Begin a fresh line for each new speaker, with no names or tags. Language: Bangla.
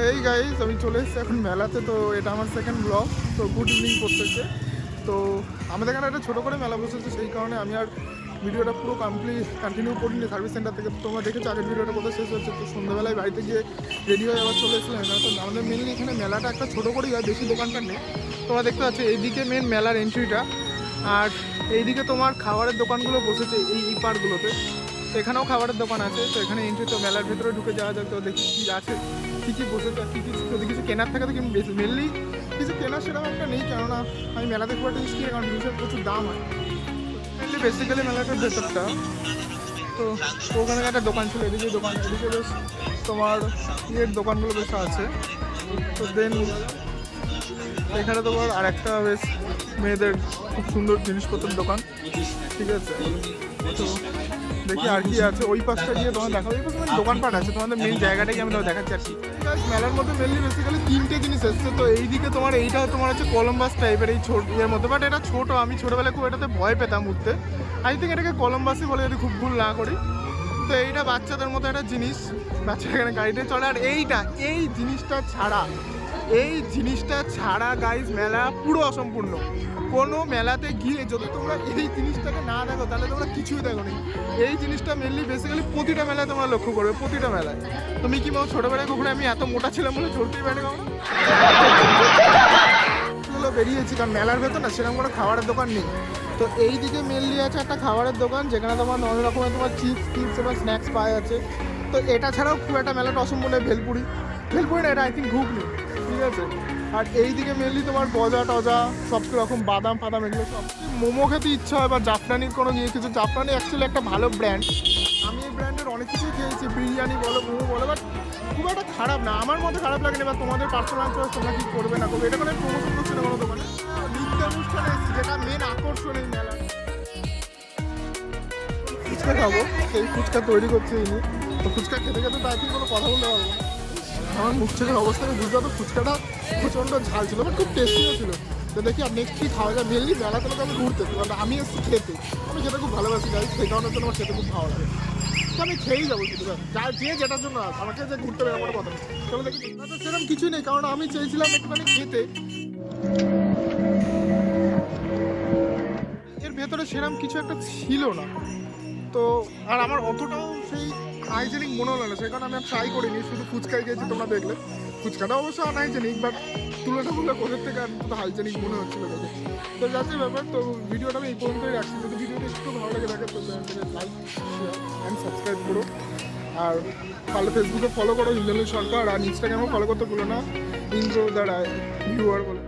এই গাইস আমি চলে এসেছি এখন মেলাতে। তো এটা আমার সেকেন্ড ব্লগ। তো গুড ইভিনিং করতেছে। তো আমাদের এখানে একটা ছোটো করে মেলা বসেছে, সেই কারণে আমি আর ভিডিওটা পুরো কন্টিনিউ করিনি সার্ভিস সেন্টার থেকে। তো তোমরা দেখেছো আগের ভিডিওটা কোথায় শেষ হচ্ছে। তো সন্ধ্যাবেলায় বাড়িতে গিয়ে রেডি হয়ে আবার চলে এসেছিলাম এখানে। তো আমাদের মেনলি এখানে মেলাটা একটা ছোটো করেই হয়, বেশি দোকানপাট নেই। তোমরা দেখতে পাচ্ছ এইদিকে মেন মেলার এন্ট্রিটা, আর এইদিকে তোমার খাবারের দোকানগুলো বসেছে এই পার্কগুলোতে। তো এখানেও খাবারের দোকান আছে। তো এখানে এন্ট্রি, তো মেলার ভেতরে ঢুকে যাওয়া যাক। তো দেখি কী আছে, কী কী বসেছে, আর কী কী যদি কিছু কেনার থাকে তো কিন্তু বেশি মেনলি কিছু কেনার সেরকম একটা নেই, কেননা আমি মেলাতে খুব একটা জিনিস কিনে, কারণ জিনিসের প্রচুর দাম হয়। মেনলি বেসিক্যালি মেলাটার ভেতরটা তো ওখানে একটা দোকান ছিল, এদিকে দোকান, এদিকে বেশ তোমার ইয়ের দোকানগুলো বেশ আছে। তো দেন এখানে তোমার আর একটা বেশ মেয়েদের খুব সুন্দর জিনিসপত্রের দোকান, ঠিক আছে। তো দেখি আর কি আছে ওই পাশটা গিয়ে তোমার দেখাবো। এই পাশে মানে দোকানপাট আছে, তোমাদের মেন জায়গাটাই আমি তোমার দেখাচ্ছি আর কি। মেলার মধ্যে মেনলি বেসিক্যালি তিনটে জিনিস এসছে। তো এইদিকে তোমার এইটা তোমার হচ্ছে কলম্বাস টাইপের এই ছোট ইয়ের মধ্যে, বাট এটা ছোটো, আমি ছোটোবেলায় খুব এটাতে ভয় পেতাম উঠতে। আই থিঙ্ক এটাকে কলম্বাসই বলে যদি খুব ভুল না করি। তো এইটা বাচ্চাদের মতো একটা জিনিস, বাচ্চারা এখানে গাড়িতে চলে। আর এই জিনিসটা ছাড়া গাইজ মেলা পুরো অসম্পূর্ণ। কোনো মেলাতে গিয়ে যদি তোমরা এই জিনিসটাকে না দেখো তাহলে তোমরা কিছুই দেখো নি। এই জিনিসটা মেনলি বেসিক্যালি প্রতিটা মেলায় তোমরা লক্ষ্য করবে, প্রতিটা মেলায়। তুমি কি বলো ছোটোবেলায় কখনো আমি এত মোটা ছিলাম বলে চলতেই পারি কখনো বেরিয়েছি, কারণ মেলার ভেতর না সেরকম কোনো খাবারের দোকান নেই। তো এই দিকে মেনলি আছে একটা খাবারের দোকান, যেখানে তোমার অনেক রকমের তোমার চিপস এবং স্ন্যাক্স পাওয়া যাচ্ছে। তো এটা ছাড়াও খুব একটা মেলাটা অসম্পূর্ণ। ভেলপুরি না, এটা আই থিঙ্ক ঘুগনি, ঠিক আছে। আর এই দিকে মেনলি তোমার গজা টজা সব রকম বাদাম ফাদাম এগুলো সব। মোমো খেতে ইচ্ছা হয় বা জাফরানির কোনো নিয়ে কিছু, জাফরানি অ্যাকচুয়ালি একটা ভালো ব্র্যান্ড। আমি এই ব্র্যান্ডের অনেক কিছুই খেয়েছি, বিরিয়ানি বলো মোমো বলো, বাট খুব একটা খারাপ না, আমার মধ্যে খারাপ লাগেনি। বা তোমাদের পার্সোনাল চয়েস, তোমরা কি করবে না করবে, এটা মানে প্রমোশন করছে না কোনো দোকানে। নৃত্য অনুষ্ঠানে এসেছি, যেটা মেন আকর্ষণ এই মেলা। ফুচকা খাবো, সেই ফুচকা তৈরি করছে ইনি। তো ফুচকা খেতে খেতে তো এখন কোনো কথা বলতে পারবো না। আমার মুখ চোখের অবস্থা বুঝতে তো ফুচকাটা প্রচণ্ড ঝাল ছিল, বাট খুব টেস্টিও ছিল। তো দেখি আর নেক্সট কী খাওয়া যায়। মেনলি মেলা থেকে আমি ঘুরতে, কারণ আমি এসেছি খেতে, আমি খেতে খুব ভালোবাসি গাড়ি, সেই কারণের জন্য আমার খেতে খুব ভালো লাগে। তো আমি খেয়েই যাবো কিন্তু, যে যেটার জন্য আমাকে যে ঘুরতে হবে আমার কথা নেই। তবে দেখি তো সেরকম কিছুই নেই, কারণ আমি চেয়েছিলাম একটুখানি খেতে। এর ভেতরে সেরকম কিছু একটা ছিল না। তো আর আমার অতটাও সেই হাইজেনিক মনে হলো না, সেই কারণে আমি আর ট্রাই করিনি, শুধু ফুচকাই গিয়েছি। তোমরা দেখলে ফুচকাটা অবশ্য আনহাইজেনিক, বাট তুলনা কোথের থেকে আর তো হাইজেনিক মনে হচ্ছিলো দেখে। তো যাচ্ছে ব্যাপার। তো ভিডিওটা আমি এই পর্যন্তই রাখছি। যদি ভিডিওটা একটু ভালো লাগে থাকে তো লাইক শেয়ার অ্যান্ড সাবস্ক্রাইব করো। আর পারলে ফেসবুকে ফলো করো ইন্দ্রনীল সরকার, আর ইনস্টাগ্রামও ফলো করতে ভুলো না, ইন্দ্র দ্য ভিউয়ার বলে।